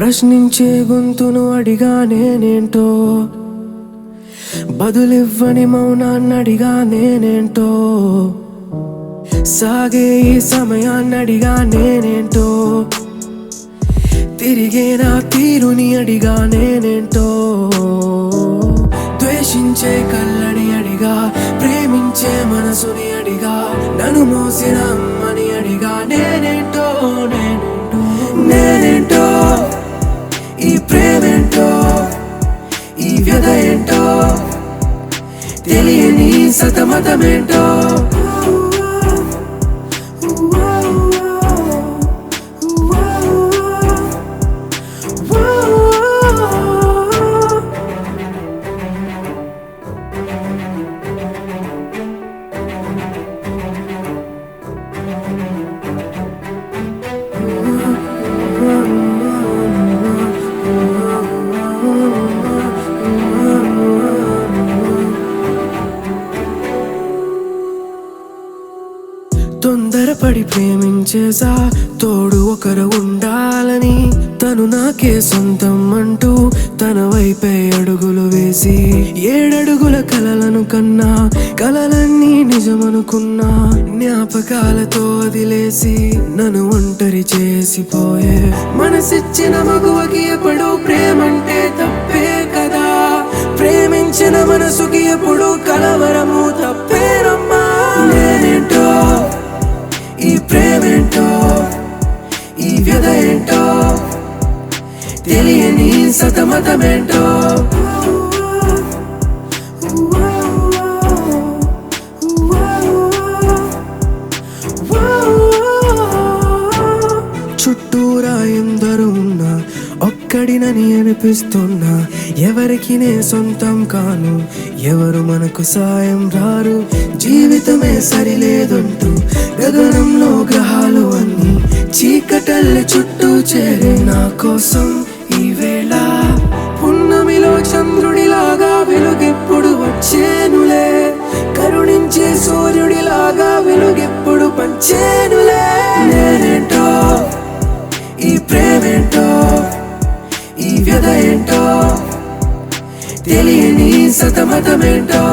ప్రశ్నించే గొంతును అడిగా నేనేంటో, బదులివ్వని మౌనాన్ని అడిగా నేనేంటో, సాగే ఈ సమయాన్ని అడిగా నేనేంటో, తిరిగే నా తీరుని అడిగా నేనేంటో, ద్వేషించే కళ్ళని అడిగా, ప్రేమించే మనసుని అడిగా, నన్ను మోసిన అమ్మని అడిగా నేనేంటో, నేనేంటో, నేనేంటో, ఈ ప్రేమేంటో, ఈ వ్యధ ఏంటో, తెలియని సతమతమేంటో. తొందరపడి ప్రేమించేసా, తోడు ఒకరు ఉండాలని, తను నాకే సొంతం అంటూ తన వైపే అడుగులు వేసి, 7 అడుగుల కలలను కన్నా, కలలన్నీ నిజమనుకున్నా, జ్ఞాపకాలతో వదిలేసి నన్ను ఒంటరి చేసిపోయే, మనసిచ్చిన మగువకి ఎప్పుడు ప్రేమంటే తప్పే కదా, ప్రేమించిన మనసుకి ఎప్పుడు కలవరము తప్పేనమ్మా. నేనేంటో, ఈ ప్రేమేంటో, ఈ వ్యధ ఏంటో, తెలియని సతమతమేంటో. చుట్టూరా ఎందరూ ఉన్నా, ఒక్కడినని అనిపిస్తున్నా, ఎవరికి నే సొంతం కాను, ఎవరు మనకు సాయం రారు, జీవితమే సరిలేదంటూ గగనంలో గ్రహాలు అన్ని చీకటల్లి చుట్టూ చేరి నా కోసం ఈ వేళ పున్నమిలో చంద్రుడిలాగా వెలుగెప్పుడు వచ్చేనులే, కరుణించే సూర్యుడిలాగా వెలుగెప్పుడు పంచేనులే. నేనేంటో, ఈ ప్రేమేంటో, ఈ వ్యధ ఏంటో, తెలియని సతమతమేంటో.